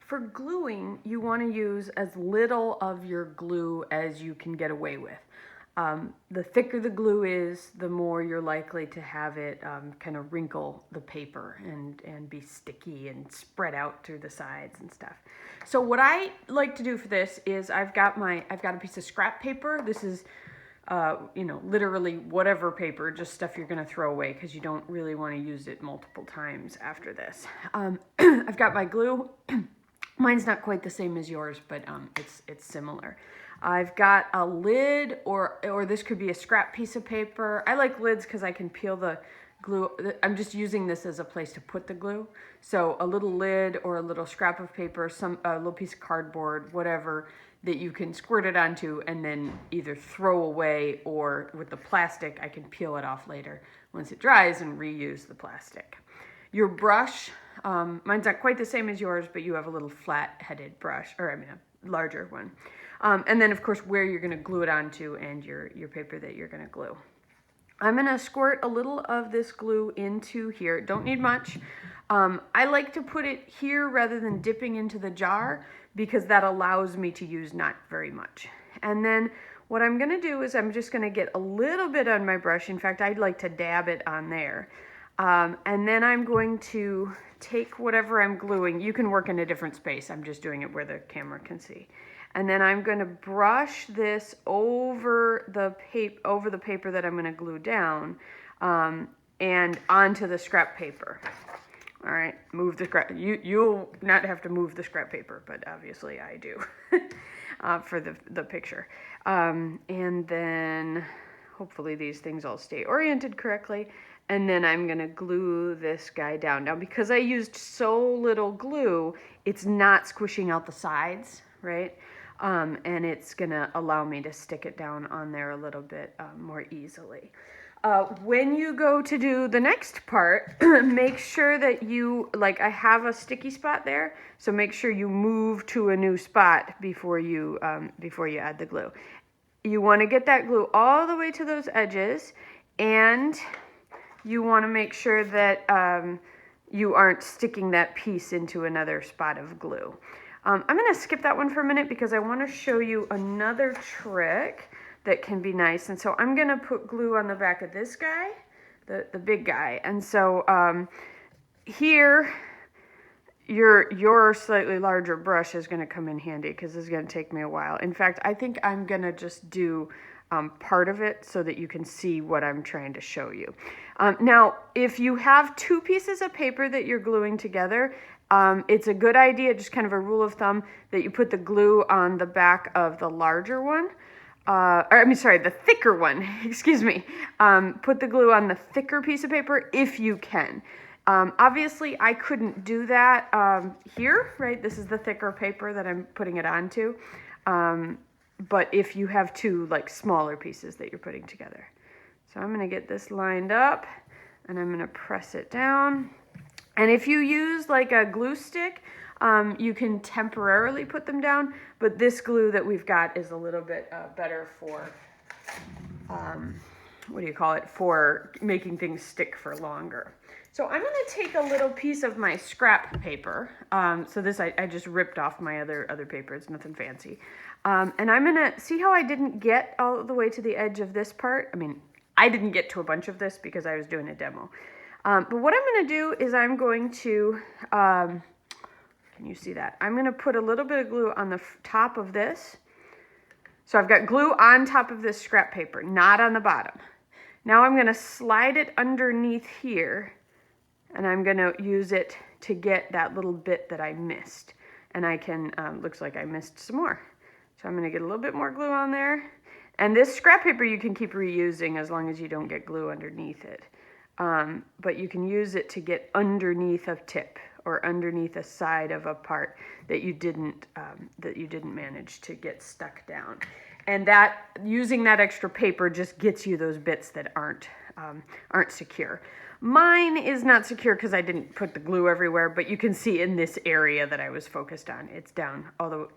for gluing, you want to use as little of your glue as you can get away with. The thicker the glue is, the more you're likely to have it kind of wrinkle the paper and be sticky and spread out through the sides and stuff. So what I like to do for this is I've got a piece of scrap paper. This is literally whatever paper, just stuff you're going to throw away because you don't really want to use it multiple times after this. I've got my glue. Mine's not quite the same as yours, but it's similar. I've got a lid, or this could be a scrap piece of paper. I like lids because I can peel the glue. I'm just using this as a place to put the glue. So a little lid or a little scrap of paper, a little piece of cardboard, whatever, that you can squirt it onto and then either throw away, or with the plastic, I can peel it off later once it dries and reuse the plastic. Your brush, mine's not quite the same as yours, but you have a little flat-headed brush, or a larger one. And then, of course, where you're going to glue it onto and your paper that you're going to glue. I'm going to squirt a little of this glue into here. Don't need much. I like to put it here rather than dipping into the jar because that allows me to use not very much. And then what I'm going to do is I'm just going to get a little bit on my brush. In fact, I'd like to dab it on there. And then I'm going to take whatever I'm gluing. You can work in a different space. I'm just doing it where the camera can see. And then I'm going to brush this over the paper that I'm going to glue down and onto the scrap paper. All right, move the scrap. You'll not have to move the scrap paper, but obviously I do for the picture. And then hopefully these things all stay oriented correctly. And then I'm going to glue this guy down. Now, because I used so little glue, it's not squishing out the sides, right? And it's going to allow me to stick it down on there a little bit more easily. When you go to do the next part, make sure that I have a sticky spot there, so make sure you move to a new spot before you add the glue. You want to get that glue all the way to those edges, and you want to make sure that you aren't sticking that piece into another spot of glue. I'm going to skip that one for a minute because I want to show you another trick that can be nice. And so I'm going to put glue on the back of this guy, the big guy. And so here, your slightly larger brush is going to come in handy because this is going to take me a while. In fact, I think I'm going to just do part of it so that you can see what I'm trying to show you. Now, if you have two pieces of paper that you're gluing together, it's a good idea, just kind of a rule of thumb, that you put the glue on the back of the larger one. The thicker one, excuse me. Put the glue on the thicker piece of paper if you can. Obviously, I couldn't do that here, right? This is the thicker paper that I'm putting it onto. But if you have two smaller pieces that you're putting together. So I'm going to get this lined up and I'm going to press it down. And if you use a glue stick, you can temporarily put them down, but this glue that we've got is a little bit better for, for making things stick for longer. So I'm going to take a little piece of my scrap paper. So this I just ripped off my other paper. It's nothing fancy. And I'm going to see how I didn't get all the way to the edge of this part. I mean, I didn't get to a bunch of this because I was doing a demo. But what I'm going to do is I'm going to, can you see that? I'm going to put a little bit of glue on the top of this. So I've got glue on top of this scrap paper, not on the bottom. Now I'm going to slide it underneath here, and I'm going to use it to get that little bit that I missed. And I can, looks like I missed some more. So I'm going to get a little bit more glue on there. And this scrap paper you can keep reusing as long as you don't get glue underneath it. But you can use it to get underneath a tip or underneath a side of a part that you didn't manage to get stuck down. And that using that extra paper just gets you those bits that aren't secure. Mine is not secure because I didn't put the glue everywhere, but you can see in this area that I was focused on, it's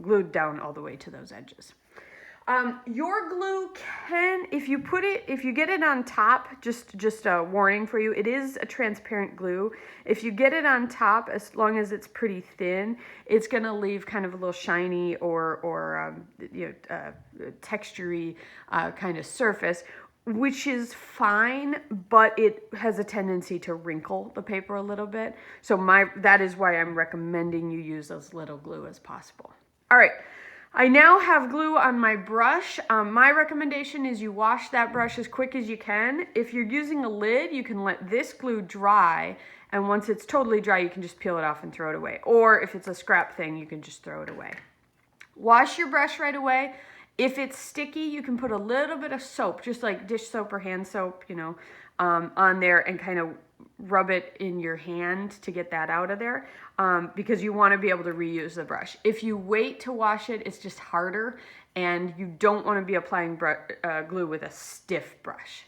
glued down all the way to those edges. Your glue can, if you get it on top, just a warning for you, it is a transparent glue. If you get it on top, as long as it's pretty thin, it's gonna leave kind of a little shiny or textury kind of surface, which is fine, but it has a tendency to wrinkle the paper a little bit. So that is why I'm recommending you use as little glue as possible. All right. I now have glue on my brush. My recommendation is you wash that brush as quick as you can. If you're using a lid, you can let this glue dry, and once it's totally dry, you can just peel it off and throw it away. Or if it's a scrap thing, you can just throw it away. Wash your brush right away. If it's sticky, you can put a little bit of soap, just like dish soap or hand soap, on there and kind of rub it in your hand to get that out of there, because you want to be able to reuse the brush. If you wait to wash it, it's just harder, and you don't want to be applying glue with a stiff brush.